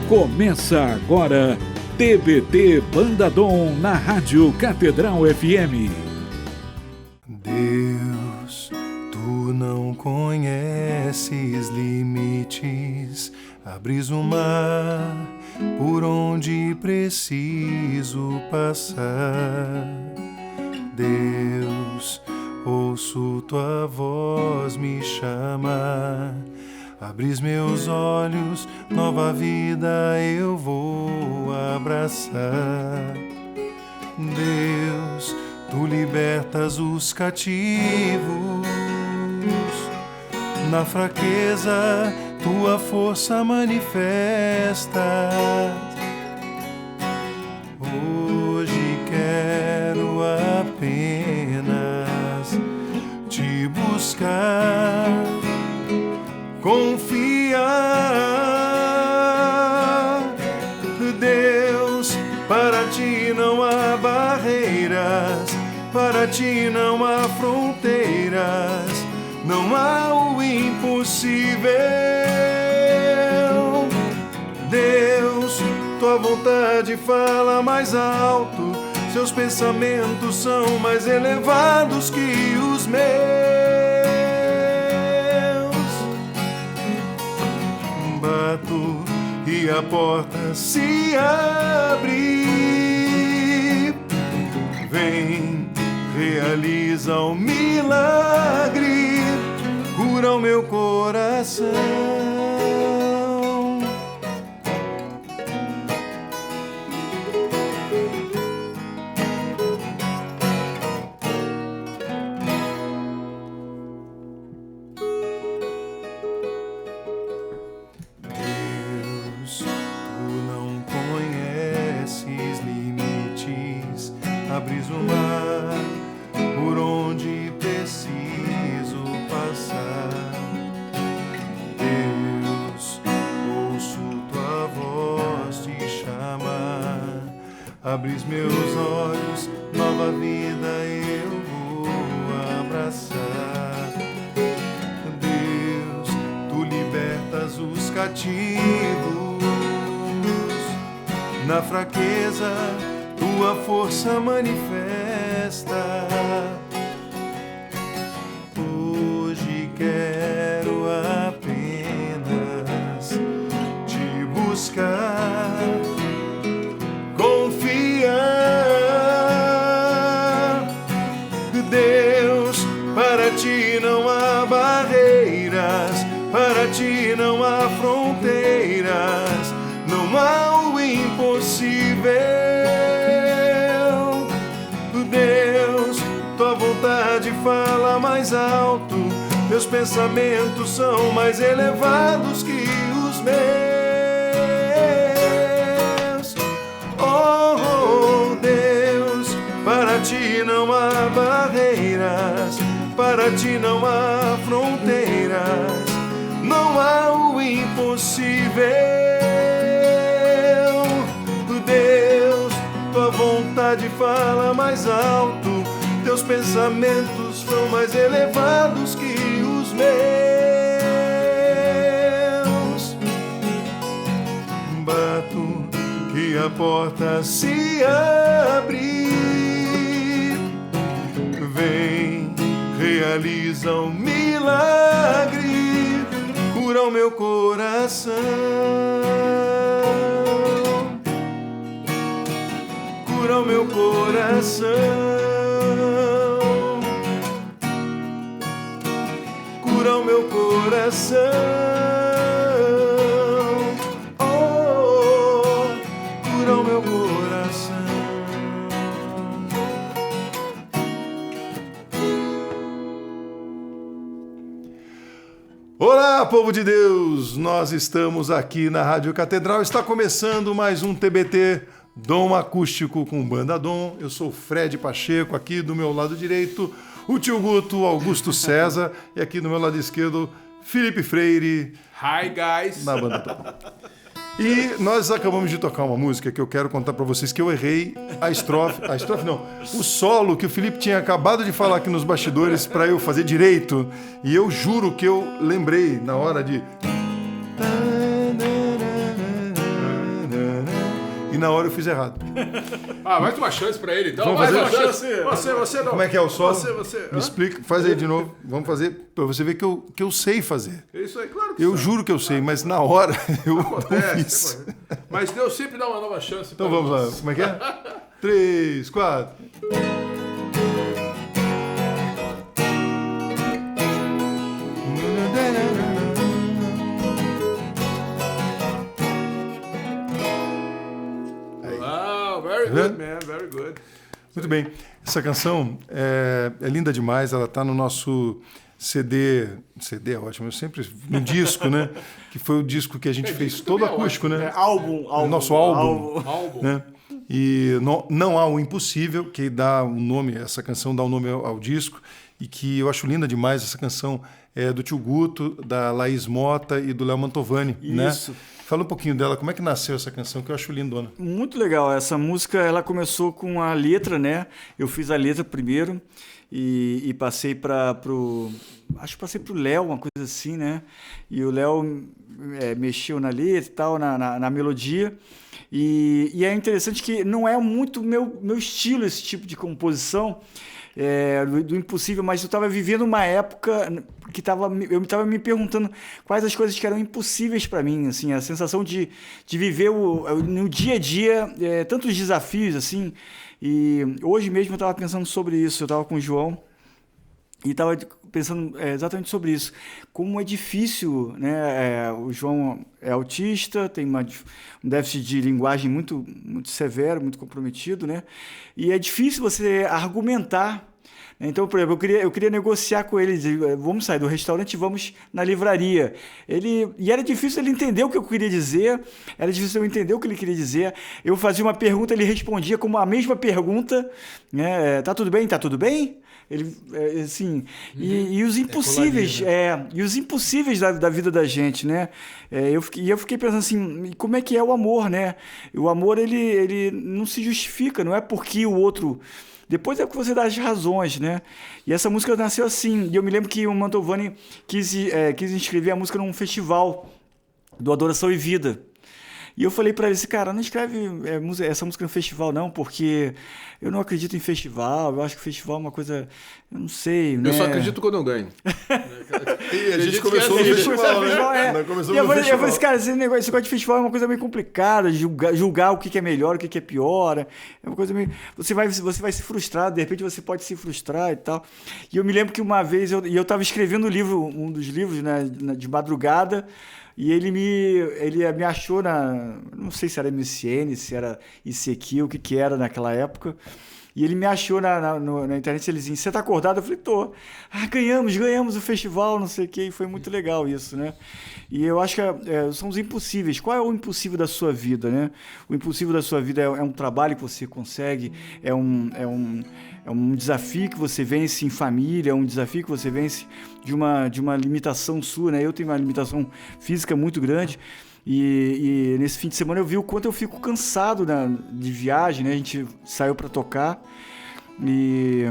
Começa agora TBT Banda Dom na Rádio Catedral FM. Deus, tu não conheces limites, abris o mar por onde preciso passar. Deus, ouço tua voz me chamar. Abris meus olhos, nova vida eu vou abraçar. Deus, tu libertas os cativos. Na fraqueza, tua força manifesta. Hoje quero apenas te buscar. Confiar, Deus, para ti não há barreiras, para ti não há fronteiras, não há o impossível. Deus, tua vontade fala mais alto, seus pensamentos são mais elevados que os meus. Bato e a porta se abre. Vem, realiza o milagre, cura o meu coração. Abris o mar por onde preciso passar. Deus, ouço tua voz te chamar. Abris meus olhos, nova vida eu vou abraçar. Deus, tu libertas os cativos. Na fraqueza, tua força manifesta. Hoje quero apenas te buscar. Confiar, Deus, para ti não há barreiras, para ti não há fronteiras, não há o impossível. Deus, tua vontade fala mais alto, meus pensamentos são mais elevados que os meus. Oh, Deus, para ti não há barreiras, para ti não há fronteiras, não há o impossível. Deus, tua vontade fala mais alto, teus pensamentos são mais elevados que os meus. Bato que a porta se abre. Vem, realiza um milagre, cura o meu coração. Cura o meu coração, cura o meu coração, oh, cura o meu coração. Olá, povo de Deus! Nós estamos aqui na Rádio Catedral, está começando mais um TBT Dom Acústico com Banda Dom. Eu sou Fred Pacheco, aqui do meu lado direito, o tio Guto, Augusto César, e aqui do meu lado esquerdo, Felipe Freire. Hi, guys! Na Banda Dom. E nós acabamos de tocar uma música que eu quero contar pra vocês que eu errei a estrofe não, o solo que o Felipe tinha acabado de falar aqui nos bastidores pra eu fazer direito. E eu juro que eu lembrei na hora de... e na hora eu fiz errado. Mais uma chance pra ele, então. Vamos Mais fazer? uma chance. Você não. Como é que é o solo? Você. Me explica, faz aí de novo. Vamos fazer pra você ver que eu sei fazer. Isso aí, claro que Eu sabe. juro que eu sei, mas na hora eu não Acontece, fiz. mas Deus sempre dá uma nova chance. Então pra vamos nós. lá, como é que é? 3, 4. Wow, very good, man, very good. Muito bem. Essa canção é linda demais, ela está no nosso CD. CD é ótimo, eu sempre. No disco, né? Que foi o disco que a gente fez todo acústico, né? Álbum. Nosso álbum. Álbum. Né? E não há o Impossível, que dá o nome, essa canção dá o nome ao disco, e que eu acho linda demais. Essa canção é do Tio Guto, da Laís Mota e do Léo Mantovani. Isso. Né? Fala um pouquinho dela, como é que nasceu essa canção, que eu acho lindona. Muito legal. Essa música, ela começou com a letra, né? Eu fiz a letra primeiro e passei acho que passei pro Léo, uma coisa assim, né? E o Léo mexeu na letra e tal, na melodia. E é interessante que não é muito meu estilo esse tipo de composição, do Impossível, mas eu estava vivendo uma época que eu estava me perguntando quais as coisas que eram impossíveis para mim, assim, a sensação de viver no dia a dia tantos desafios, assim. E hoje mesmo eu estava pensando sobre isso, eu estava com o João e estava pensando exatamente sobre isso, como é difícil, né? O João é autista, tem um déficit de linguagem muito, muito severo, muito comprometido, né? E é difícil você argumentar. Então, por exemplo, eu queria negociar com ele, dizer, vamos sair do restaurante e vamos na livraria. E era difícil ele entender o que eu queria dizer, era difícil eu entender o que ele queria dizer. Eu fazia uma pergunta, ele respondia como a mesma pergunta, né? Tá tudo bem? Tá tudo bem? Ele, assim, e os impossíveis, e os impossíveis da vida da gente, né? Eu fiquei pensando assim, como é que é o amor, né? O amor, ele não se justifica, não é porque o outro... Depois é que você dá as razões, né? E essa música nasceu assim. E eu me lembro que o Mantovani quis inscrever a música num festival do Adoração e Vida. E eu falei para ele assim, cara, não escreve essa música no festival não, porque eu não acredito em festival, eu acho que festival é uma coisa, eu não sei, né? Eu só acredito quando eu ganho. E a gente começou no festival, né? Nós começamos no festival. Eu falei assim, cara, esse negócio de festival é uma coisa meio complicada, julgar o que é melhor, o que é pior, é uma coisa meio... Você vai se frustrar, de repente você pode se frustrar e tal. E eu me lembro que uma vez, eu estava escrevendo um dos livros, né, de madrugada, e ele me achou não sei se era MSN, se era ICQ, o que era naquela época. E ele me achou na internet, ele dizia, você tá acordado? Eu falei, tô. Ganhamos o festival, não sei o quê. E foi muito legal isso, né? E eu acho que são os impossíveis. Qual é o impossível da sua vida, né? O impossível da sua vida é um trabalho que você consegue, é um desafio que você vence em família, é um desafio que você vence de uma limitação sua, né? Eu tenho uma limitação física muito grande e nesse fim de semana eu vi o quanto eu fico cansado de viagem, né? A gente saiu para tocar e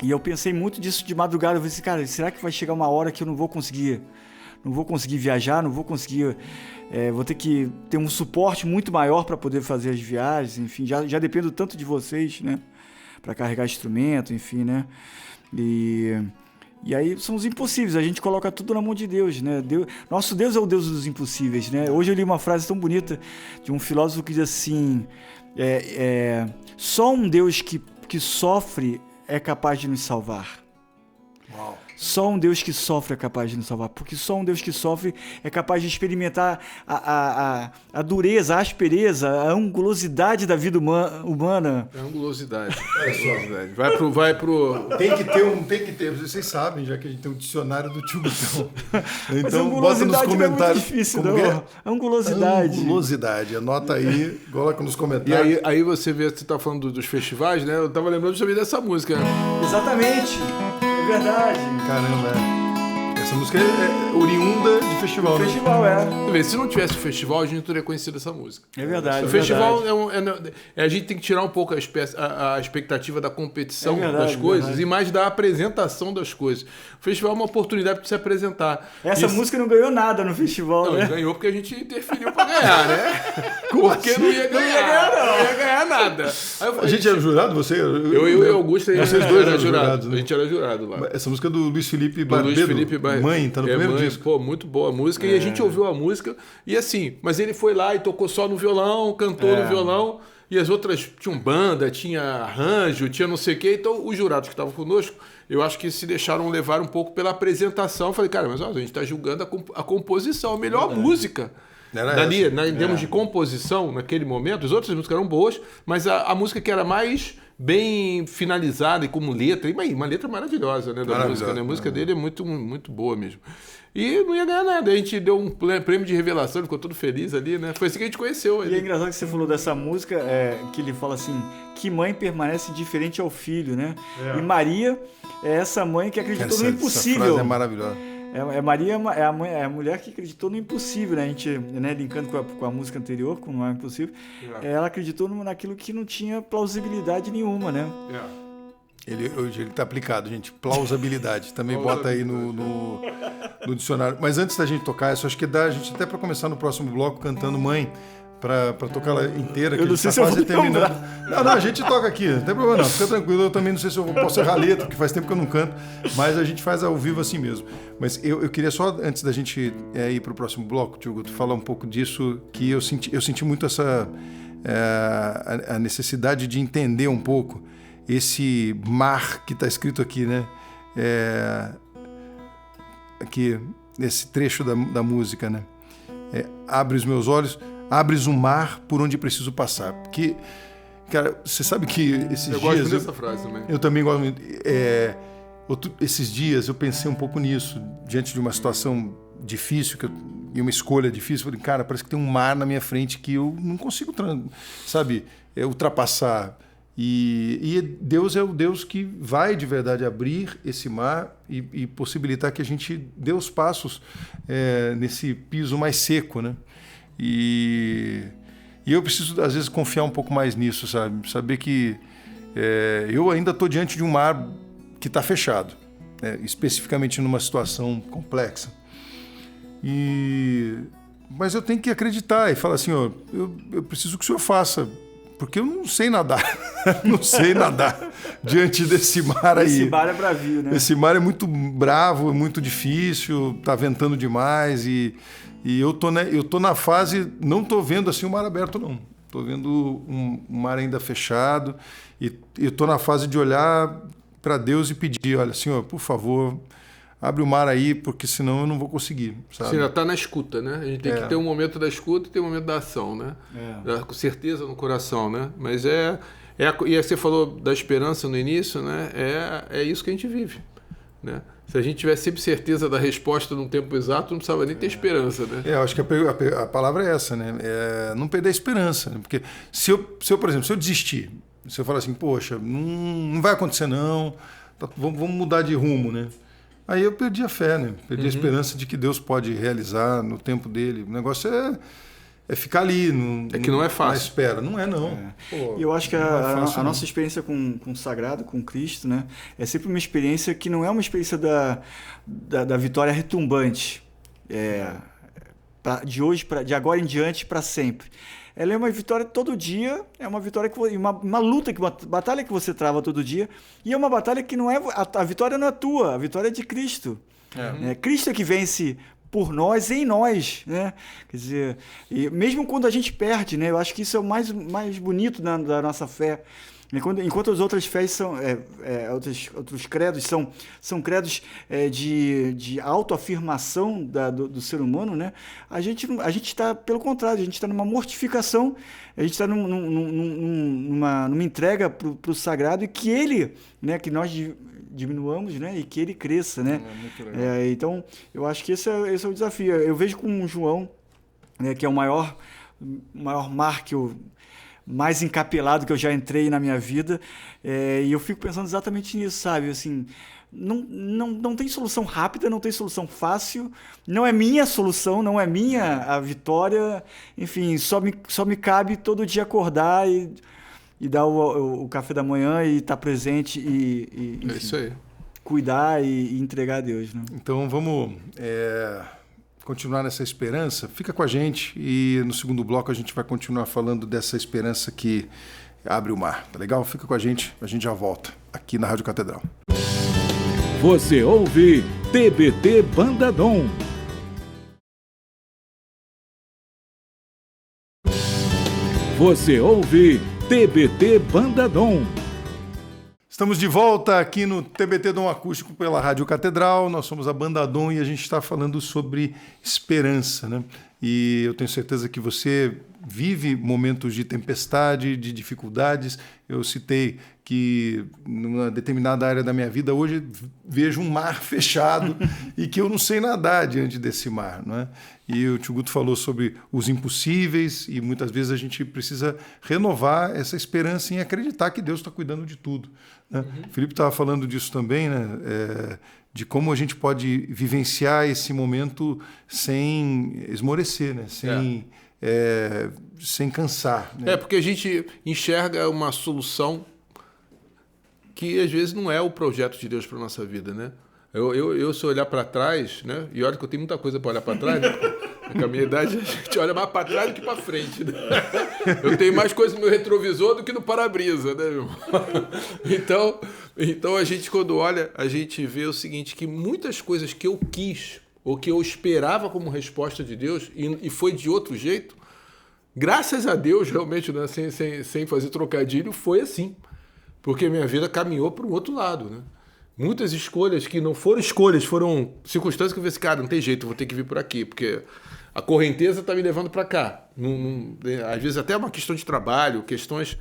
eu pensei muito disso de madrugada. Eu falei assim, cara, será que vai chegar uma hora que eu não vou conseguir viajar, não vou conseguir... vou ter que ter um suporte muito maior para poder fazer as viagens, enfim, já dependo tanto de vocês, né? Para carregar instrumento, enfim, né? E aí são os impossíveis, a gente coloca tudo na mão de Deus, né? Nosso Deus é o Deus dos impossíveis, né? Hoje eu li uma frase tão bonita de um filósofo que diz assim, só um Deus que sofre é capaz de nos salvar. Uau. Só um Deus que sofre é capaz de nos salvar, porque só um Deus que sofre é capaz de experimentar a dureza, a aspereza, a angulosidade da vida humana. É angulosidade. Vai pro... Tem que ter, vocês sabem, já que a gente tem um dicionário do Tio Gutão. Então, bota nos Angulosidade comentários. não é muito difícil, como não. é? Angulosidade. Angulosidade, anota aí, coloca nos E comentários. aí você vê, você tá falando dos festivais, né? Eu tava lembrando justamente dessa música. Exatamente, é verdade. Caramba, Essa música é oriunda de festival, né? Festival, Quer ver, se não tivesse o festival, a gente não teria conhecido essa música. É verdade. O festival a gente tem que tirar um pouco a expectativa da competição das coisas e mais da apresentação das coisas. O festival é uma oportunidade para se apresentar. Essa música não ganhou nada no festival, Não, né? ganhou porque a gente interferiu para ganhar, né? Porque não ia ganhar, não ia ganhar nada. Aí eu falei, A gente era jurado, você? eu e o Augusto, Vocês dois era eram jurado. jurados, né? A gente era jurado lá. Essa música é do Luiz Felipe Do Barbedo. Luiz Felipe Barbedo. Mãe, tá no primeiro Mãe, disco. Pô, muito boa a música. E a gente ouviu a música. E assim, mas ele foi lá e tocou só no violão, cantou no violão. E as outras tinham banda, tinha arranjo, tinha não sei o quê. Então os jurados que estavam conosco, eu acho que se deixaram levar um pouco pela apresentação. Eu falei, cara, mas ó, a gente está julgando a composição, a melhor música. Era Dali, essa. em termos de composição, naquele momento, as outras músicas eram boas, mas a música que era mais bem finalizada e como letra, e uma letra maravilhosa, né, da música, né? A música dele é muito, muito boa mesmo. E não ia ganhar nada, a gente deu um prêmio de revelação, ficou todo feliz ali, né? Foi assim que a gente conheceu ele. E é engraçado que você falou dessa música, que ele fala assim, que mãe permanece indiferente ao filho, né? E Maria é essa mãe que acreditou no impossível. Essa frase é maravilhosa. Maria é a mulher que acreditou no impossível, né? A gente, né, linkando com a música anterior, com o Impossível, ela acreditou naquilo que não tinha plausibilidade nenhuma, né? Hoje ele tá aplicado, gente. Plausibilidade. Também bota aí no dicionário. Mas antes da gente tocar, isso acho que dá a gente até para começar no próximo bloco cantando Mãe. Pra tocar ela inteira, que Eu não a gente sei tá se eu quase vou terminando. Não, a gente toca aqui, não tem problema não, fica tranquilo, eu também não sei se eu posso errar a letra, porque faz tempo que eu não canto, mas a gente faz ao vivo assim mesmo. Mas eu queria só, antes da gente ir pro próximo bloco, Diogo, falar um pouco disso, que eu senti muito essa a necessidade de entender um pouco esse mar que está escrito aqui, né? Aqui, nesse trecho da música, né? Abre os meus olhos, abres um mar por onde preciso passar. Porque, cara, você sabe que esses dias... Eu gosto dessa frase também. Eu também gosto muito. Esses dias eu pensei um pouco nisso, diante de uma situação difícil e uma escolha difícil. Eu falei, cara, parece que tem um mar na minha frente que eu não consigo, ultrapassar. E Deus é o Deus que vai de verdade abrir esse mar e possibilitar que a gente dê os passos nesse piso mais seco, né? E eu preciso, às vezes, confiar um pouco mais nisso, sabe? Saber que eu ainda estou diante de um mar que está fechado, especificamente numa situação complexa. Mas eu tenho que acreditar e falar assim, ó, eu preciso que o senhor faça, porque eu não sei nadar, não sei nadar diante desse mar aí. Esse mar é bravio, né? Esse mar é muito bravo, é muito difícil, tá ventando demais e eu tô na fase, não tô vendo assim o mar aberto não, tô vendo um mar ainda fechado e eu tô na fase de olhar para Deus e pedir, olha, Senhor, por favor, abre o mar aí, porque senão eu não vou conseguir, sabe? Você ainda está na escuta, né? A gente tem que ter um momento da escuta e ter um momento da ação, né? Com certeza no coração, né? Mas e você falou da esperança no início, né? É isso que a gente vive, né? Se a gente tivesse sempre certeza da resposta num tempo exato, não precisava nem ter esperança, né? Eu acho que a palavra é essa, né? Não perder a esperança, né? Porque se eu, por exemplo, se eu desistir, se eu falar assim, poxa, não vai acontecer não, vamos mudar de rumo, né? Aí eu perdi a fé, né? Perdi a esperança de que Deus pode realizar no tempo dele. O negócio é ficar ali. Que não é fácil. Na espera. Não é, não. Pô, e eu acho que fácil, a nossa experiência com o sagrado, com Cristo, né? É sempre uma experiência que não é uma experiência da vitória retumbante. De agora em diante, para sempre. Ela é uma vitória todo dia, é uma vitória uma luta, uma batalha que você trava todo dia, e é uma batalha que não é a vitória não é tua, a vitória é de Cristo. Cristo é que vence por nós, em nós, né? Quer dizer, e mesmo quando a gente perde, né? Eu acho que isso é o mais bonito da nossa fé. Enquanto as outras fés são outros credos são credos de autoafirmação do ser humano, né? A gente está pelo contrário, a gente está numa mortificação, a gente está numa entrega para o sagrado e que ele, né, que nós diminuamos, né, e que ele cresça, né? Muito legal. Então eu acho que esse é o desafio. Eu vejo com o João, né, que é o maior mar mais encapelado que eu já entrei na minha vida, e eu fico pensando exatamente nisso, sabe? Assim, não tem solução rápida, não tem solução fácil, não é minha solução, não é minha a vitória, enfim, só me cabe todo dia acordar e dar o café da manhã e estar presente enfim, É isso aí. cuidar e entregar a Deus, né? Então vamos continuar nessa esperança. Fica com a gente e no segundo bloco a gente vai continuar falando dessa esperança que abre o mar, tá legal? Fica com a gente já volta aqui na Rádio Catedral. Você ouve TBT Banda Dom. Você ouve TBT Banda Dom. Estamos de volta aqui no TBT Dom Acústico pela Rádio Catedral. Nós somos a Banda Dom e a gente está falando sobre esperança, né? E eu tenho certeza que você vive momentos de tempestade, de dificuldades. Eu citei que numa determinada área da minha vida hoje vejo um mar fechado e que eu não sei nadar diante desse mar, não é? E o Tio Guto falou sobre os impossíveis e muitas vezes a gente precisa renovar essa esperança em acreditar que Deus está cuidando de tudo, né? O Felipe estava falando disso também, né? De como a gente pode vivenciar esse momento sem esmorecer, né? Sem cansar, né? Porque a gente enxerga uma solução que às vezes não é o projeto de Deus para nossa vida, né? Eu se olhar para trás, né? E olha que eu tenho muita coisa para olhar para trás, né? Com a minha idade, a gente olha mais para trás do que para frente, né? Eu tenho mais coisa no meu retrovisor do que no para-brisa, né, meu irmão? Então a gente, quando olha, a gente vê o seguinte, que muitas coisas que eu quis ou que eu esperava como resposta de Deus e foi de outro jeito, graças a Deus, realmente, né, sem fazer trocadilho, foi assim. Porque minha vida caminhou para o outro lado, né? Muitas escolhas que não foram escolhas, foram circunstâncias que eu falei assim, cara, não tem jeito, eu vou ter que vir por aqui, porque a correnteza está me levando para cá. Às vezes até uma questão de trabalho, questões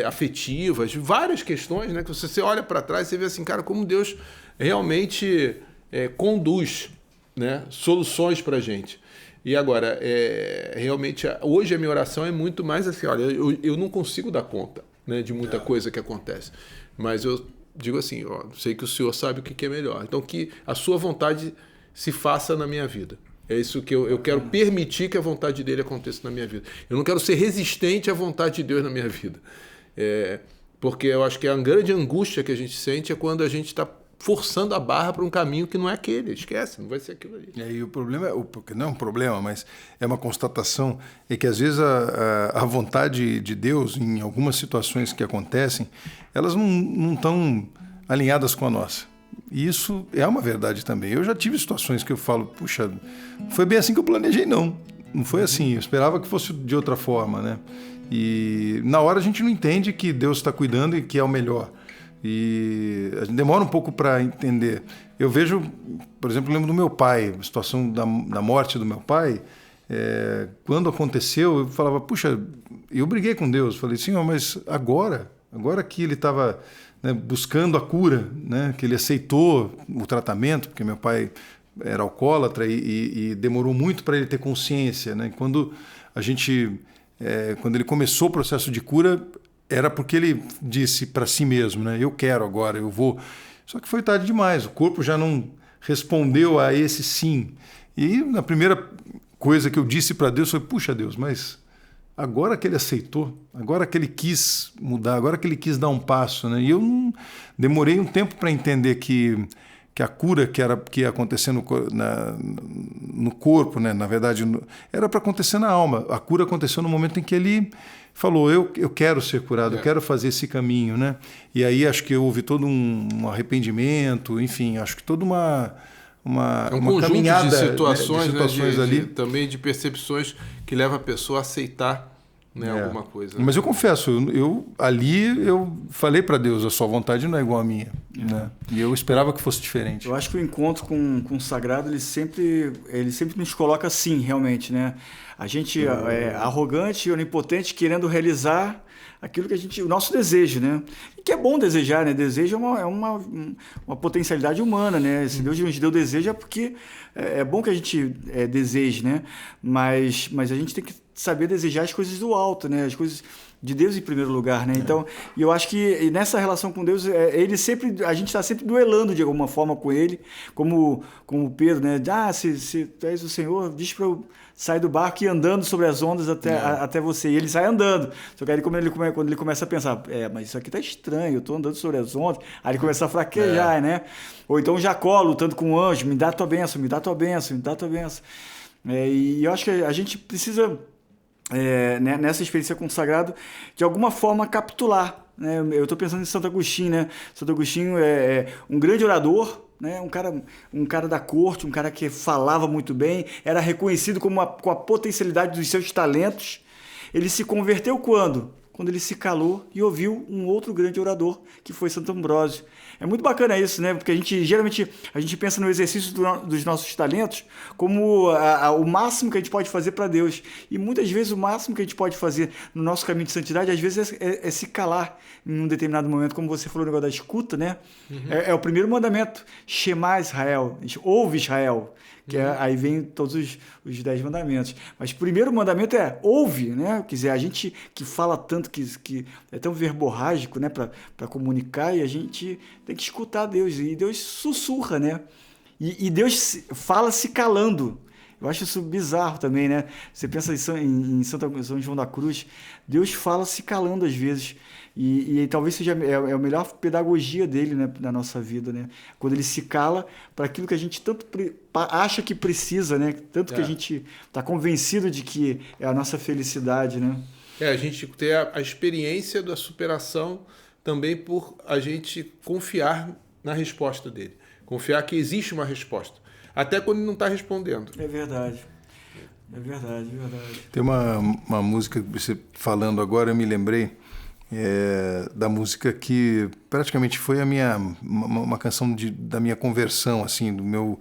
afetivas, várias questões, né? Que você olha para trás e você vê assim, cara, como Deus realmente conduz, né, soluções para a gente. E agora, realmente, hoje a minha oração é muito mais assim, olha, eu não consigo dar conta, né, de muita coisa que acontece, mas eu digo assim, ó, sei que o Senhor sabe o que é melhor, então que a sua vontade se faça na minha vida. É isso que eu quero permitir que a vontade dele aconteça na minha vida. Eu não quero ser resistente à vontade de Deus na minha vida. Porque eu acho que a grande angústia que a gente sente é quando a gente está forçando a barra para um caminho que não é aquele. Esquece, não vai ser aquilo ali. E aí o problema, porque não é um problema, mas é uma constatação, é que às vezes a vontade de Deus, em algumas situações que acontecem, elas não estão alinhadas com a nossa. E isso é uma verdade também. Eu já tive situações que eu falo, puxa, foi bem assim que eu planejei, não. Não foi assim, eu esperava que fosse de outra forma, né? E na hora a gente não entende que Deus está cuidando e que é o melhor. E a gente demora um pouco para entender. Eu vejo, por exemplo, eu lembro do meu pai, a situação da morte do meu pai. Quando aconteceu, eu falava, puxa, eu briguei com Deus. Falei, Senhor, mas agora que ele estava, né, buscando a cura, né, que ele aceitou o tratamento, porque meu pai era alcoólatra e demorou muito para ele ter consciência, né? Quando ele começou o processo de cura, era porque ele disse para si mesmo, né? Eu quero agora, eu vou. Só que foi tarde demais, o corpo já não respondeu a esse sim. E a primeira coisa que eu disse para Deus foi, puxa Deus, mas agora que ele aceitou, agora que ele quis mudar, agora que ele quis dar um passo, né? E eu demorei um tempo para entender que a cura que ia acontecer no corpo, né? Na verdade, era para acontecer na alma. A cura aconteceu no momento em que ele falou, eu quero ser curado, eu quero fazer esse caminho, né? E aí acho que houve todo um arrependimento, enfim, acho que toda uma conjunto caminhada de situações, né? Ali. também de percepções que leva a pessoa a aceitar, né, alguma coisa. Mas eu confesso, eu falei para Deus, a sua vontade não é igual à minha, né? E eu esperava que fosse diferente. Eu acho que o encontro com o sagrado, ele sempre nos coloca assim, realmente, né? A gente é arrogante, onipotente, querendo realizar aquilo que o nosso desejo, né? E que é bom desejar, né? Desejo é uma potencialidade humana, né? Se Deus nos deu desejo é porque é bom que a gente deseje, né? Mas a gente tem que saber desejar as coisas do alto, né? As coisas de Deus em primeiro lugar, né? Então, e eu acho que nessa relação com Deus, a gente está sempre duelando de alguma forma com ele, como Pedro, né? Se tu és o Senhor, diz para eu sair do barco e ir andando sobre as ondas até você. E ele sai andando. Só que aí quando ele começa a pensar, mas isso aqui tá estranho, eu tô andando sobre as ondas. Aí ele começa a fraquejar, né? Ou então Jacó lutando com o anjo, me dá tua bênção, me dá tua bênção, me dá tua bênção. E eu acho que a gente precisa, nessa experiência com o sagrado, de alguma forma capitular, né? Eu estou pensando em Santo Agostinho, né? Santo Agostinho é um grande orador, né? Um cara da corte, um cara que falava muito bem, era reconhecido com a potencialidade dos seus talentos. Ele se converteu quando? Quando ele se calou e ouviu um outro grande orador, que foi Santo Ambrósio. É muito bacana isso, né? Porque geralmente a gente pensa no exercício dos nossos talentos como o máximo que a gente pode fazer para Deus. E muitas vezes o máximo que a gente pode fazer no nosso caminho de santidade, às vezes é se calar em um determinado momento, como você falou no negócio da escuta, né? Uhum. É o primeiro mandamento. Shema Israel, ouve Israel. Que aí vem todos os 10 mandamentos. Mas o primeiro mandamento é ouve, né? Quer dizer, a gente que fala tanto, que é tão verborrágico, né? Para comunicar, e a gente tem que escutar Deus. E Deus sussurra, né? E Deus fala se calando. Eu acho isso bizarro também, né? Você pensa em São João da Cruz, Deus fala se calando às vezes. E talvez seja a melhor pedagogia dele, né, na nossa vida, né? Quando ele se cala para aquilo que a gente tanto acha que precisa, né? Tanto que a gente está convencido de que é a nossa felicidade, né? A gente ter a experiência da superação também por a gente confiar na resposta dele. Confiar que existe uma resposta. Até quando ele não está respondendo. É verdade. É verdade, é verdade. Tem uma música que você falando agora, eu me lembrei da música que praticamente foi uma canção da minha conversão, assim, do meu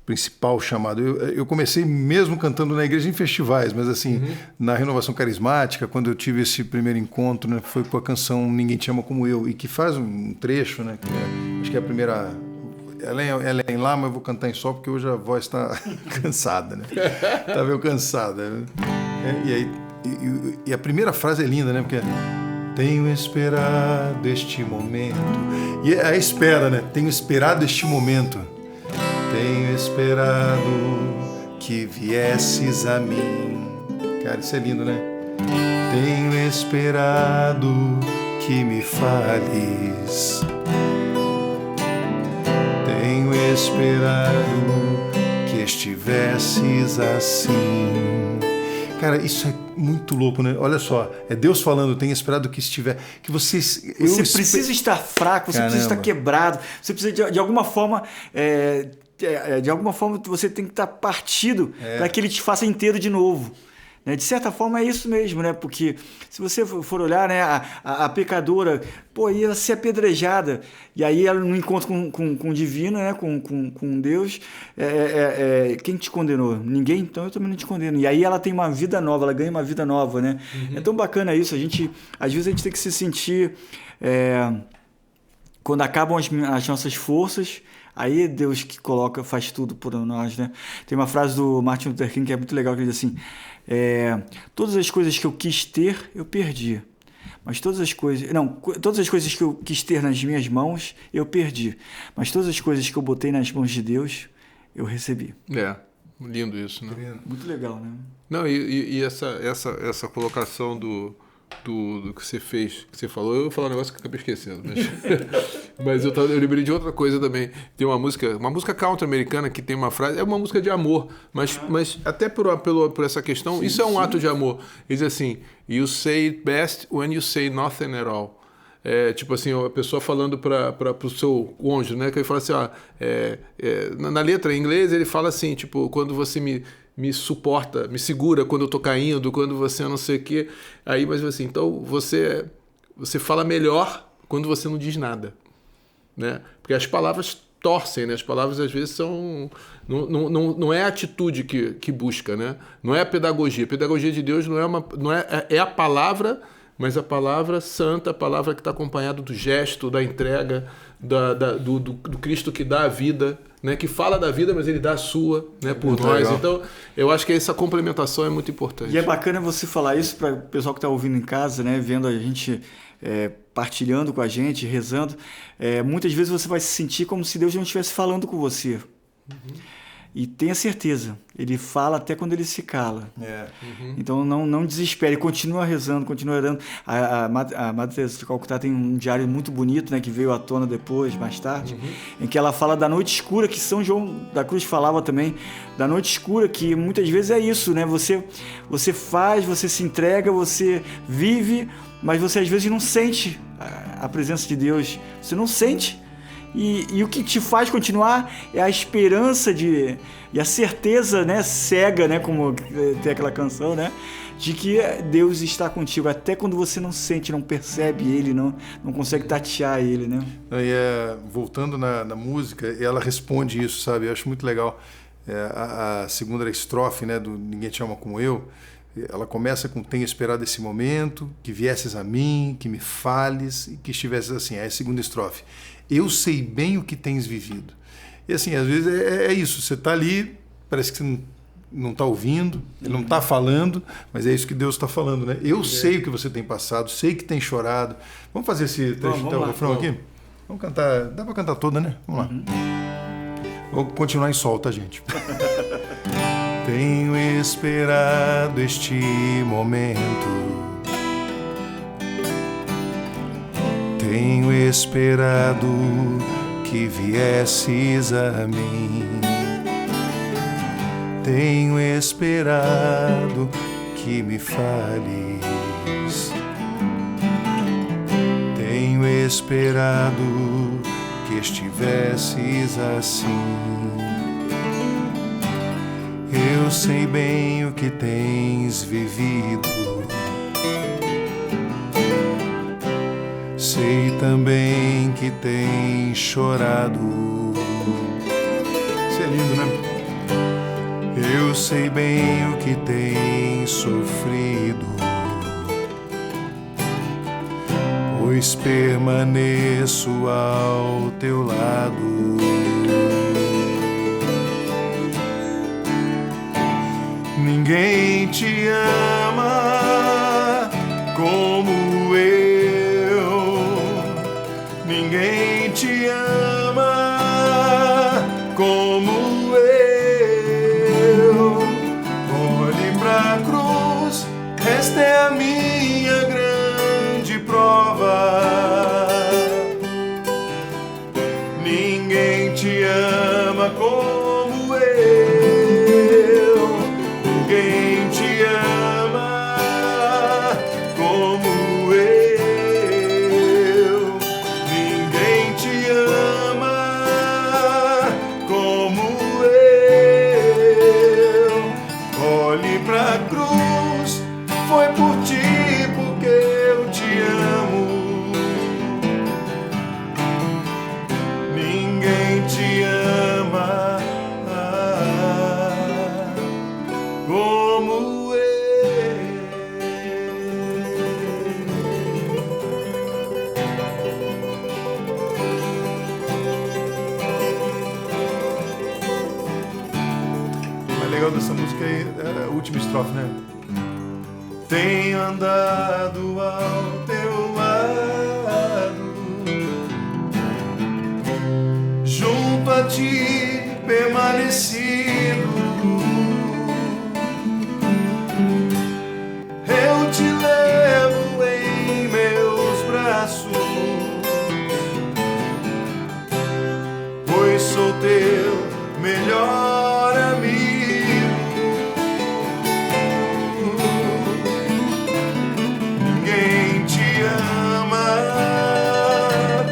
principal chamado. Eu comecei mesmo cantando na igreja em festivais, mas assim, na Renovação Carismática, quando eu tive esse primeiro encontro, né, foi com a canção Ninguém Te Ama Como Eu, e que faz um trecho, né, acho que é a primeira... Ela é em Lá, mas eu vou cantar em Sol porque hoje a voz está cansada, né? Tá meio cansada. Né? E a primeira frase é linda, né? Porque tenho esperado este momento. E é a espera, né? Tenho esperado este momento. Tenho esperado que viesses a mim. Cara, isso é lindo, né? Tenho esperado que me fales. Tenho esperado que estivesses assim. Cara, isso é muito louco, né? Olha só, é Deus falando, tenho esperado que estiver... Que você precisa estar fraco, você precisa estar quebrado, você precisa de alguma forma... de alguma forma você tem que estar partido para que ele te faça inteiro de novo. De certa forma é isso mesmo, né? Porque se você for olhar, né, a pecadora, ia ser apedrejada, e aí ela não encontra com o divino, né, com Deus, quem te condenou? Ninguém? Então eu também não te condeno. E aí ela tem uma vida nova, ela ganha uma vida nova, né? É tão bacana isso, às vezes a gente tem que se sentir, quando acabam as nossas forças, aí é Deus que faz tudo por nós, né? Tem uma frase do Martin Luther King que é muito legal, que ele diz assim, todas as coisas que eu quis ter, eu perdi. Mas todas as coisas que eu quis ter nas minhas mãos, eu perdi. Mas todas as coisas que eu botei nas mãos de Deus, eu recebi. Lindo isso, né? Muito legal, né? Não, e essa colocação do que você fez, que você falou, eu vou falar um negócio que eu acabei esquecendo, mas eu lembrei de outra coisa também. Tem uma música country americana que tem uma frase, é uma música de amor, mas até por essa questão, isso é um ato de amor. Ele diz assim, you say it best when you say nothing at all. Tipo assim, a pessoa falando para o seu cônjuge, né? Que ele fala assim, na letra em inglês ele fala assim, tipo, quando você me suporta, me segura quando eu tô caindo, quando você não sei o quê. Aí, mas assim, então você fala melhor quando você não diz nada, né? Porque as palavras torcem, né? As palavras às vezes são... Não é a atitude que busca, né? Não é a pedagogia. A pedagogia de Deus é a palavra, mas a palavra santa, a palavra que está acompanhada do gesto, da entrega, do Cristo que dá a vida, né? Que fala da vida, mas ele dá a sua, né? Por nós. Legal. Então, eu acho que essa complementação é muito importante. E é bacana você falar isso para o pessoal que está ouvindo em casa, né? Vendo a gente partilhando com a gente, rezando. Muitas vezes você vai se sentir como se Deus não estivesse falando com você. E tenha certeza, ele fala até quando ele se cala. Então não desespere, continua rezando, continua orando. A Madre Teresa de Calcutá tem um diário muito bonito, né, que veio à tona depois, mais tarde, em que ela fala da noite escura, que São João da Cruz falava também, da noite escura, que muitas vezes é isso, né? Você faz, você se entrega, você vive, mas você às vezes não sente a presença de Deus, você não sente. E o que te faz continuar é a esperança e a certeza, né, cega, né, como tem aquela canção, né, de que Deus está contigo, até quando você não sente, não percebe Ele, não consegue tatear Ele, né? Voltando na música, ela responde isso, sabe? Eu acho muito legal. A segunda estrofe, né, do Ninguém Te Ama Como Eu, ela começa com: tenho esperado esse momento, que viesses a mim, que me fales e que estivesses assim. É a segunda estrofe: eu sei bem o que tens vivido. E assim, às vezes é isso, você está ali, parece que você não está ouvindo, ele não está falando, mas é isso que Deus está falando, né? Eu sei o que você tem passado, sei que tem chorado. Vamos fazer esse trecho até o refrão aqui? Vamos cantar, dá para cantar toda, né? Vamos lá. Vou continuar em sol, tá, gente? Tenho esperado este momento, tenho esperado que viesses a mim, tenho esperado que me fales, tenho esperado que estivesses assim. Eu sei bem o que tens vivido, sei também que tens chorado. Isso é lindo, né? Eu sei bem o que tens sofrido, pois permaneço ao teu lado. Ninguém te ama como eu, ninguém te ama como eu. Olhe pra cruz, esta é a minha grande prova. Ninguém te ama como eu. Ninguém te ama como eu. Ninguém te ama como eu. Olhe pra cruz, foi por ti porque eu te amo. Ninguém te ama como eu. O mais legal dessa música é a última estrofe, né? Tenho andado ao teu lado, junto a ti permanecido. Eu te levo em meus braços, pois sou teu melhor amigo. Ninguém te ama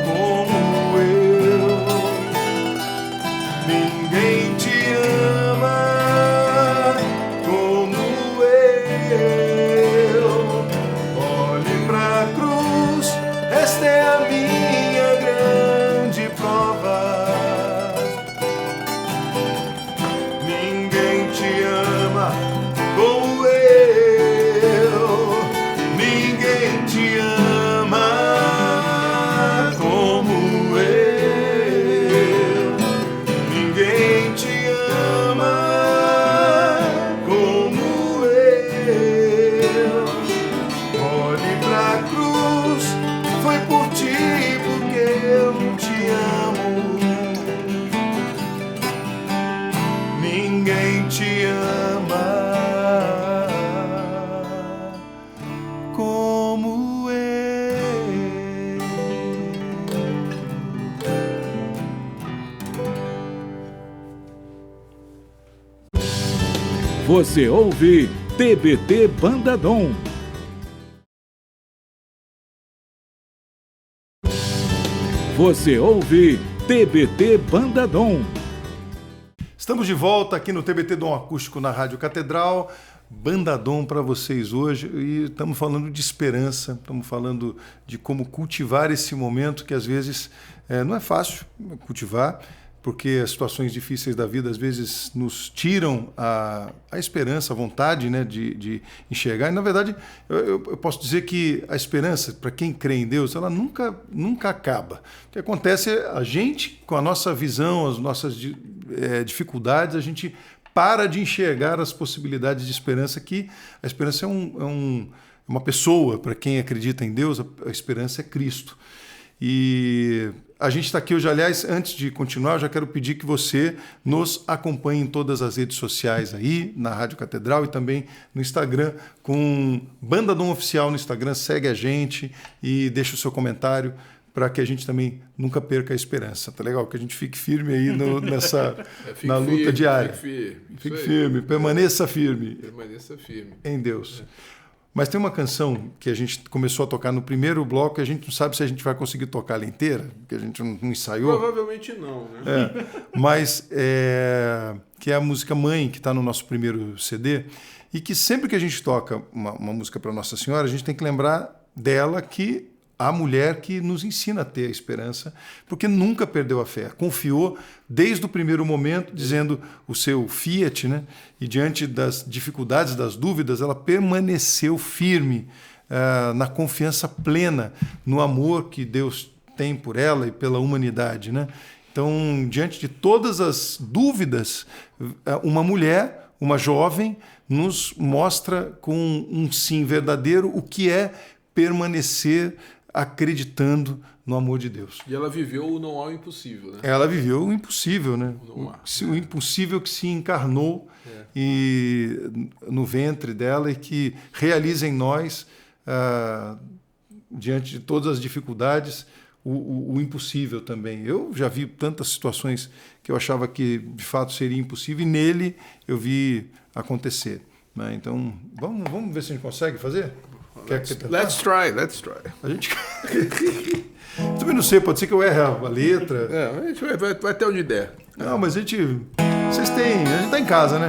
como eu. Você ouve TBT Banda Dom. Você ouve TBT Banda Dom. Estamos de volta aqui no TBT Dom Acústico na Rádio Catedral. Banda Dom para vocês hoje, e estamos falando de esperança, estamos falando de como cultivar esse momento que às vezes não é fácil cultivar, porque as situações difíceis da vida às vezes nos tiram a esperança, a vontade, né, de enxergar. E na verdade eu posso dizer que a esperança, para quem crê em Deus, ela nunca acaba. O que acontece é a gente, com a nossa visão, as nossas dificuldades, a gente para de enxergar as possibilidades de esperança, que a esperança é uma pessoa. Para quem acredita em Deus, a esperança é Cristo. E a gente está aqui hoje, aliás, antes de continuar, eu já quero pedir que você nos acompanhe em todas as redes sociais aí, na Rádio Catedral e também no Instagram, com Banda Dom Oficial no Instagram. Segue a gente e deixa o seu comentário, para que a gente também nunca perca a esperança. Tá legal? Que a gente fique firme aí na luta firme, diária. Fique firme, permaneça firme. Permaneça firme. Em Deus. Mas tem uma canção que a gente começou a tocar no primeiro bloco, e a gente não sabe se a gente vai conseguir tocar ela inteira, porque a gente não ensaiou. Provavelmente não, né? Mas que é a música Mãe, que está no nosso primeiro CD, e que sempre que a gente toca uma música para Nossa Senhora, a gente tem que lembrar dela, que a mulher que nos ensina a ter a esperança, porque nunca perdeu a fé, confiou desde o primeiro momento, dizendo o seu fiat, né? E diante das dificuldades, das dúvidas, ela permaneceu firme na confiança plena no amor que Deus tem por ela e pela humanidade, né? Então, diante de todas as dúvidas, uma mulher, uma jovem, nos mostra com um sim verdadeiro o que é permanecer acreditando no amor de Deus. E ela viveu o não há o impossível, né? Ela viveu o impossível, né? O impossível que se encarnou no ventre dela e que realiza em nós, diante de todas as dificuldades, o impossível também. Eu já vi tantas situações que eu achava que de fato seria impossível, e nele eu vi acontecer, né? Então, vamos ver se a gente consegue fazer? Let's try. A gente... Também não sei, pode ser que eu erre a letra. A gente vai até onde der. Não, mas a gente tá em casa, né?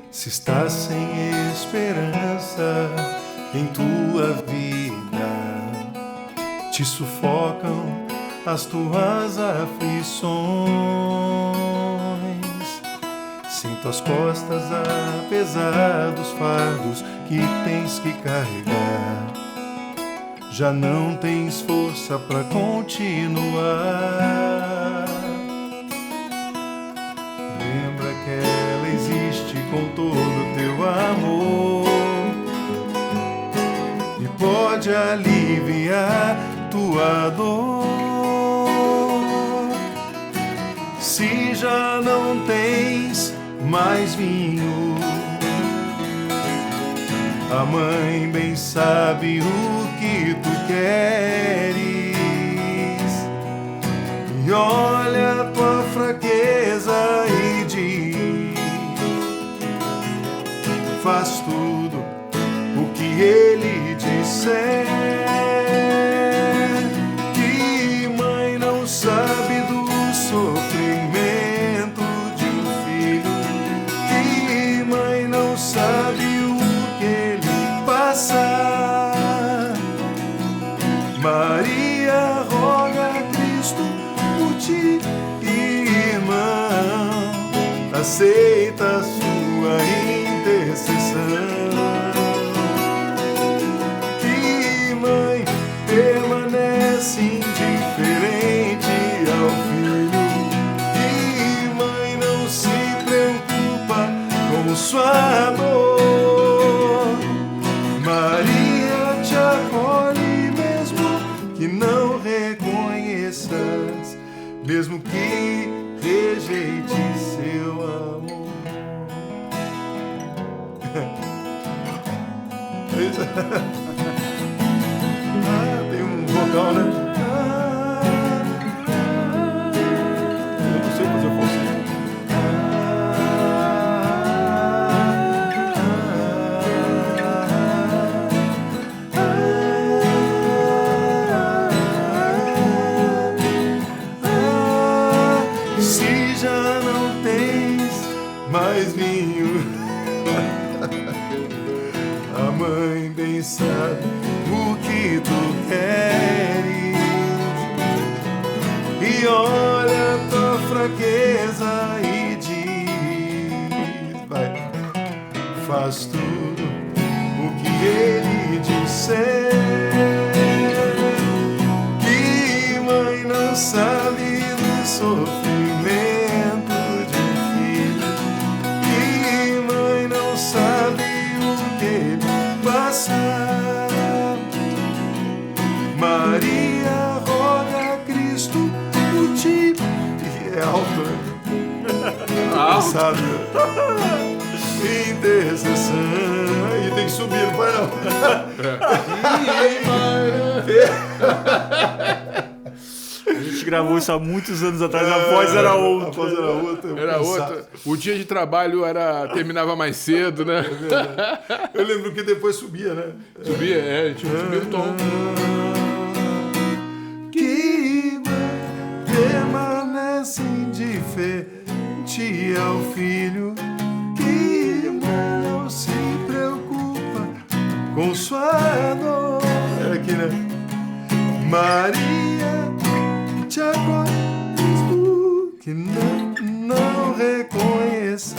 Se estás sem esperança em tua vida, te sufocam as tuas aflições. Sinto as costas apesar dos fardos que tens que carregar. Já não tens força para continuar. Lembra que ela existe com todo o teu amor e pode aliviar tua dor. Se já não tens mais vinho, a mãe bem sabe o que tu queres e olha a tua fraqueza e diz: faz tudo o que ele disser. Que mãe não sabe do sofrimento de um filho? Que mãe não sabe o que ele passa? Maria roga a Cristo por ti, irmão, aceita a sua intercessão. Que mãe permanece indiferente ao filho? Que mãe não se preocupa com sua dor? Maria te acolhe mesmo que não reconheças, mesmo que rejeite seu amor. vocal, né? Eu não sei fazer o falsete. Se já não tens mais vinho, a mãe bem sabe o que tu queres e olha a tua fraqueza e diz, vai, faz tudo o que ele disser. Que mãe não sabe do sofrimento de um filho, que mãe não sabe o que ele passa. Maria roga a Cristo por ti. É alto, né? Alto. Intercessão. Aí tem que subir, não vai não. A gente gravou isso há muitos anos atrás, a voz era outra. A voz era outra. Era outra. O dia de trabalho terminava mais cedo, né? Eu lembro que depois subia, né? Subia, a gente subia o tom. Que permanece indiferente ao filho, que não se preocupa com sua dor. É aqui, né? Maria te acolhe que não reconheças,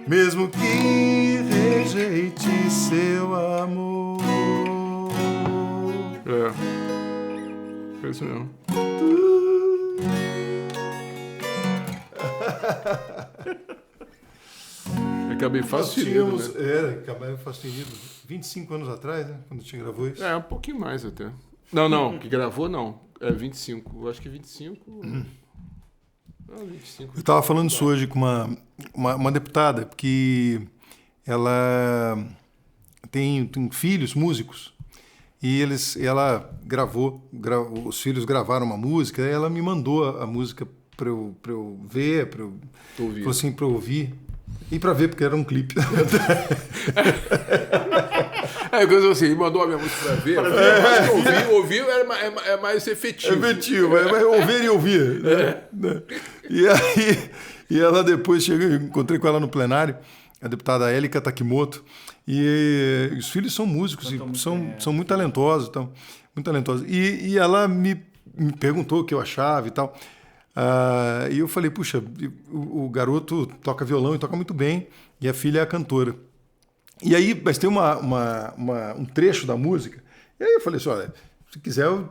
mesmo que rejeite seu amor. É isso mesmo. Acabei fascinado, né? Acabei fascinado. 25 anos atrás, né? Quando a gente gravou isso. Um pouquinho mais até. Não, que gravou não. É 25. Eu acho que 25... 25. Eu estava falando isso hoje com uma deputada, que ela tem filhos músicos, e ela gravou, os filhos gravaram uma música, e ela me mandou a música para eu ver, para eu falou assim, para eu ouvir e para ver, porque era um clipe. Coisa assim, mandou a minha música para ver. Ouvir é mais efetivo. Efetivo, é ouvir e ouvir. Né? E ela depois chegou, eu encontrei com ela no plenário, a deputada Élica Takimoto, e os filhos são músicos, são muito talentosos. Muito talentosos. E ela me perguntou o que eu achava e tal. E eu falei, puxa, o garoto toca violão e toca muito bem, e a filha é a cantora. E aí, mas tem um trecho da música, e aí eu falei assim, olha, se quiser, eu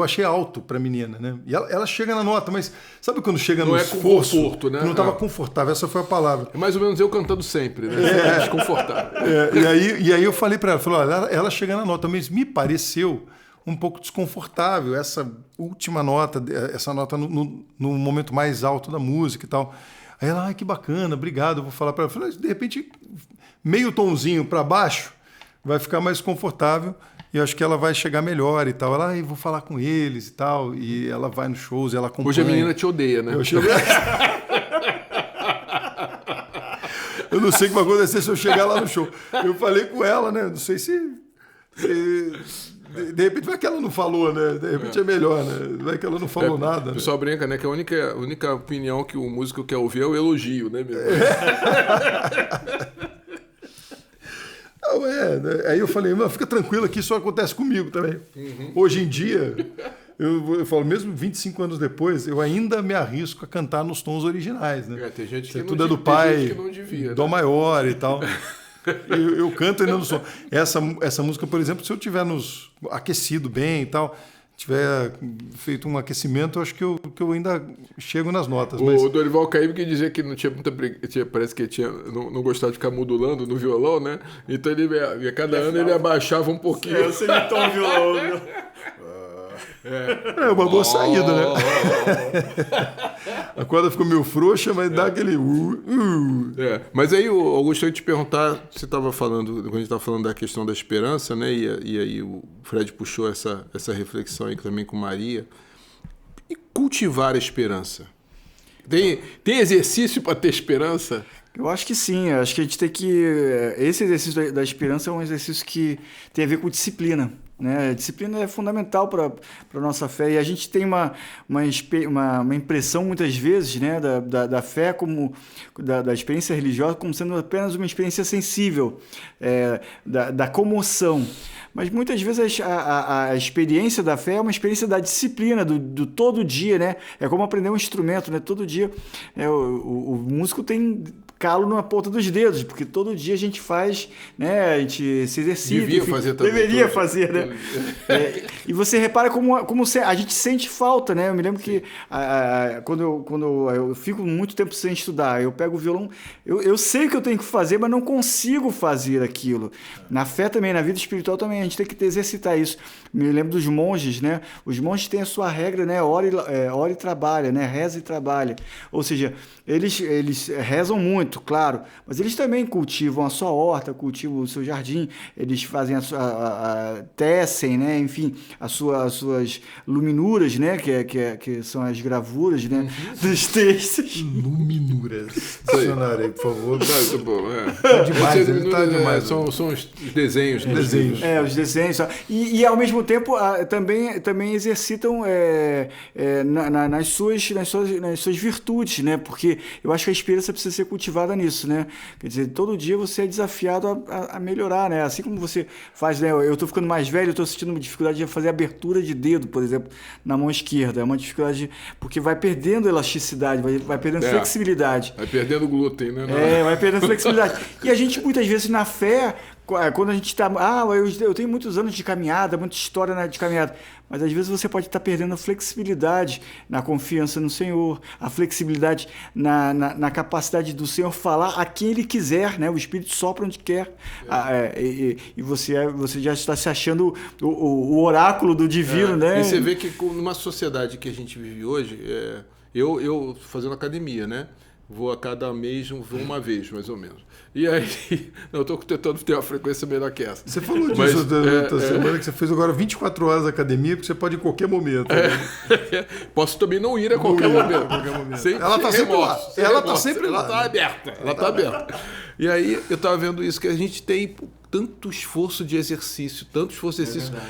achei alto para a menina, né? E ela chega na nota, mas sabe quando chega no esforço? Não é conforto, né? Não estava confortável, essa foi a palavra. É mais ou menos eu cantando sempre, né? Desconfortável. E aí eu falei para ela, olha, ela chega na nota, mas me pareceu um pouco desconfortável essa última nota, essa nota no momento mais alto da música e tal. Aí ela, que bacana, obrigado, eu vou falar para ela. Falei, de repente, meio tomzinho para baixo, vai ficar mais confortável e eu acho que ela vai chegar melhor e tal. Ela, eu vou falar com eles e tal, e ela vai nos shows, ela acompanha. Hoje a menina te odeia, né? Eu não sei o que vai acontecer se eu chegar lá no show. Eu falei com ela, né? Não sei se de repente vai que ela não falou, né? De repente é melhor, né? Vai que ela não falou nada. O pessoal brinca, né? Que a única opinião que o músico quer ouvir é o elogio, né? Não, né? Aí eu falei, fica tranquilo que isso acontece comigo também. Hoje em dia, eu falo, mesmo 25 anos depois, eu ainda me arrisco a cantar nos tons originais, né? Tem gente que tudo é do pai, que não devia, dó maior e tal. Eu canto ainda no som. Essa música, por exemplo, se eu tiver aquecido bem e tal, tiver feito um aquecimento, eu acho que eu ainda chego nas notas. O Dorival Caymmi que dizia que não tinha muita parece que não gostava de ficar modulando no violão, né? Então ele cada ano ele abaixava um pouquinho. Você imitou o violão. É uma boa saída, né? A corda ficou meio frouxa, mas dá aquele... Mas aí, Augusto, eu ia te perguntar, você estava falando, quando a gente estava falando da questão da esperança, né? E aí o Fred puxou essa reflexão aí também com Maria. E cultivar a esperança? Tem exercício para ter esperança? Eu acho que sim, eu acho que a gente tem que... Esse exercício da esperança é um exercício que tem a ver com disciplina, né? A disciplina é fundamental para a nossa fé, e a gente tem uma impressão muitas vezes, né, da fé, como da experiência religiosa, como sendo apenas uma experiência sensível, da comoção. Mas muitas vezes a experiência da fé é uma experiência da disciplina, do todo dia, né? É como aprender um instrumento, né? Todo dia o músico tem calo na ponta dos dedos, porque todo dia a gente faz, né? A gente se exercita. Deveria fazer, né? E você repara como a gente sente falta, né? Eu me lembro que quando eu fico muito tempo sem estudar, eu pego o violão, eu sei o que eu tenho que fazer, mas não consigo fazer aquilo. Na fé também, na vida espiritual também, a gente tem que exercitar isso. Me lembro dos monges, né? Os monges têm a sua regra, né? Ora e trabalha, né? Reza e trabalha. Ou seja, eles rezam muito, claro, mas eles também cultivam a sua horta, cultivam o seu jardim, eles fazem tecem, né? Enfim, as suas luminuras, né? Que são as gravuras, né? Dos textos. Luminuras. Dicionário aí, por favor. Tá bom, Tá demais, tá demais. São os desenhos. Os desenhos. E ao mesmo tempo também exercitam nas suas virtudes, né? Porque eu acho que a esperança precisa ser cultivada nisso, né? Quer dizer, todo dia você é desafiado a melhorar, né? Assim como você faz, né? Eu tô ficando mais velho, eu tô sentindo uma dificuldade de fazer abertura de dedo, por exemplo, na mão esquerda. É uma dificuldade porque vai perdendo elasticidade, vai perdendo flexibilidade. Vai perdendo glúten, né? Vai perdendo flexibilidade. E a gente, muitas vezes, na fé, quando a gente está... eu tenho muitos anos de caminhada, muita história de caminhada. Mas, às vezes, você pode estar perdendo a flexibilidade na confiança no Senhor, a flexibilidade na capacidade do Senhor falar a quem Ele quiser, né? O Espírito sopra onde quer. E você já está se achando o oráculo do divino, né? E você vê que numa sociedade que a gente vive hoje, eu fazendo academia, né? Vou a cada mês, vou uma vez, mais ou menos. E aí, eu estou tentando ter uma frequência melhor que essa. Você falou disso da semana que você fez agora 24 horas de academia, porque você pode ir em qualquer momento. Né? Posso também não ir a qualquer momento. Ela está sempre lá. Ela está sempre lá. Ela está aberta. Ela está aberta. E aí, eu estava vendo isso, que a gente tem tanto esforço de exercício,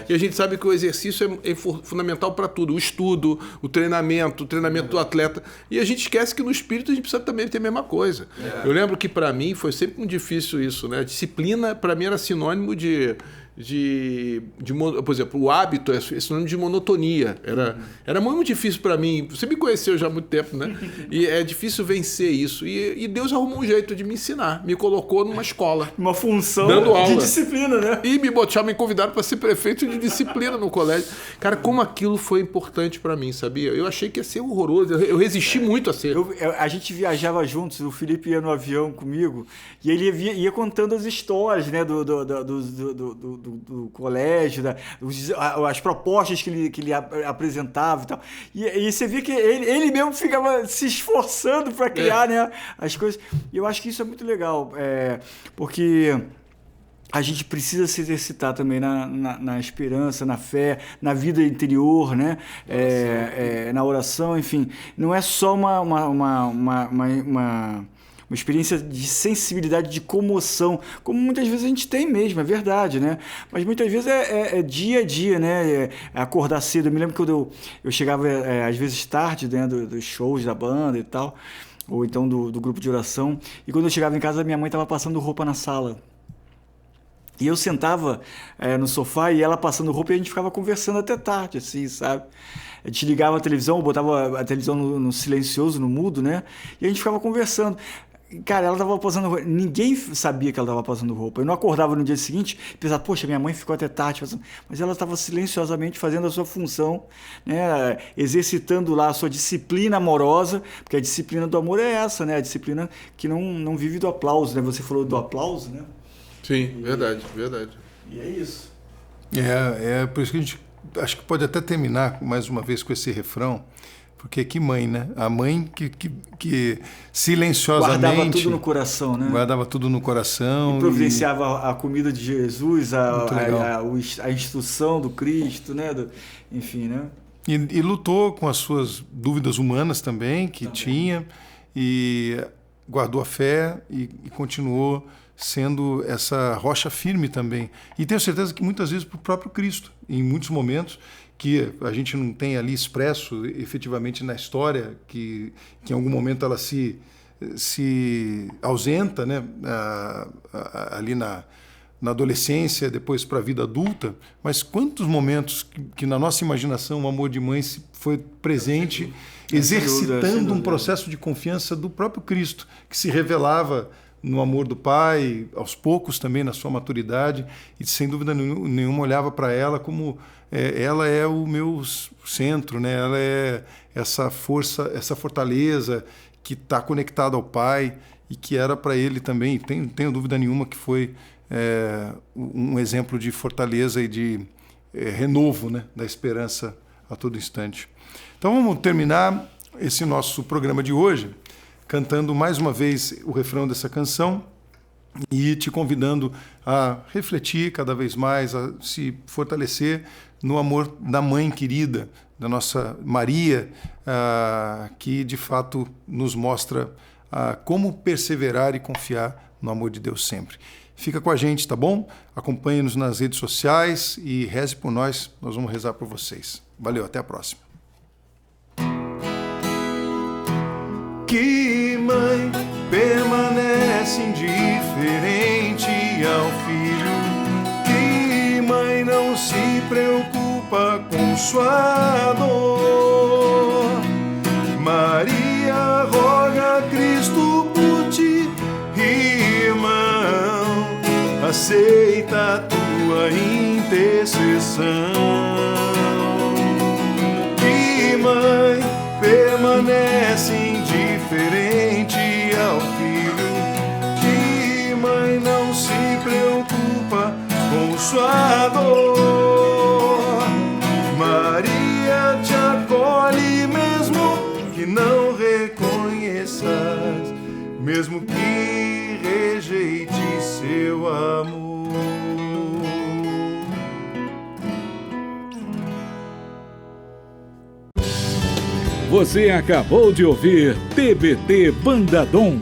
e a gente sabe que o exercício é fundamental para tudo, o estudo, o treinamento do atleta, e a gente esquece que no espírito a gente precisa também ter a mesma coisa. Eu lembro que para mim foi sempre muito difícil isso, né? Disciplina para mim era sinônimo por exemplo, o hábito é sinônimo de monotonia. Era muito difícil para mim. Você me conheceu já há muito tempo, né? E é difícil vencer isso. E Deus arrumou um jeito de me ensinar. Me colocou numa escola. Uma função dando aula. De disciplina, né? E me convidaram para ser prefeito de disciplina no colégio. Cara, como aquilo foi importante para mim, sabia? Eu achei que ia ser horroroso. Eu resisti muito a ser. A gente viajava juntos, o Felipe ia no avião comigo, e ele ia contando as histórias, né? Do colégio, as propostas que ele apresentava e tal. E você via que ele mesmo ficava se esforçando para criar, né, as coisas. E eu acho que isso é muito legal, porque a gente precisa se exercitar também na esperança, na fé, na vida interior, né? Na oração, enfim. Não é só uma experiência de sensibilidade, de comoção, como muitas vezes a gente tem mesmo, é verdade, né? Mas muitas vezes é dia a dia, né? É acordar cedo. Eu me lembro que eu chegava, às vezes, tarde, né? Dos shows da banda e tal, ou então do grupo de oração, e quando eu chegava em casa, minha mãe estava passando roupa na sala. E eu sentava no sofá e ela passando roupa e a gente ficava conversando até tarde, assim, sabe? A gente ligava a televisão, botava a televisão no silencioso, no mudo, né? E a gente ficava conversando. Cara, ela estava passando roupa. Ninguém sabia que ela estava passando roupa. Eu não acordava no dia seguinte e pensava, poxa, minha mãe ficou até tarde. Mas ela estava silenciosamente fazendo a sua função, né? Exercitando lá a sua disciplina amorosa, porque a disciplina do amor é essa, né? A disciplina que não vive do aplauso, né? Você falou do aplauso, né? Sim, verdade. E é isso. Por isso que a gente acho que pode até terminar mais uma vez com esse refrão, Porque que mãe, né? A mãe que silenciosamente... Guardava tudo no coração, né? Guardava tudo no coração. E providenciava a comida de Jesus, Muito a instrução do Cristo, né? Enfim, né? E lutou com as suas dúvidas humanas também, que tinha, e guardou a fé e continuou sendo essa rocha firme também. E tenho certeza que muitas vezes para o próprio Cristo, em muitos momentos, que a gente não tem ali expresso efetivamente na história, que em algum momento ela se ausenta, né? Ali na adolescência, depois para a vida adulta, mas quantos momentos que na nossa imaginação o amor de mãe foi presente, exercitando um processo de confiança do próprio Cristo, que se revelava no amor do Pai, aos poucos também na sua maturidade, e sem dúvida nenhuma olhava para ela como ela é o meu centro, né? Ela é essa força, essa fortaleza que está conectada ao Pai e que era para ele também, tenho dúvida nenhuma que foi um exemplo de fortaleza e de renovo, né? Da esperança a todo instante. Então vamos terminar esse nosso programa de hoje cantando mais uma vez o refrão dessa canção e te convidando a refletir cada vez mais, a se fortalecer no amor da mãe querida, da nossa Maria, que de fato nos mostra como perseverar e confiar no amor de Deus sempre. Fica com a gente, tá bom? Acompanhe-nos nas redes sociais e reze por nós, nós vamos rezar por vocês. Valeu, até a próxima. Que mãe permanece indiferente ao filho? Que mãe não se preocupa com sua dor? Maria roga a Cristo por ti, irmão, aceita a tua intercessão. Que mãe permanece indiferente ao filho? Que mãe não se preocupa com sua dor? Maria te acolhe mesmo que não reconheças, mesmo que rejeite seu amor. Você acabou de ouvir TBT Banda Dom,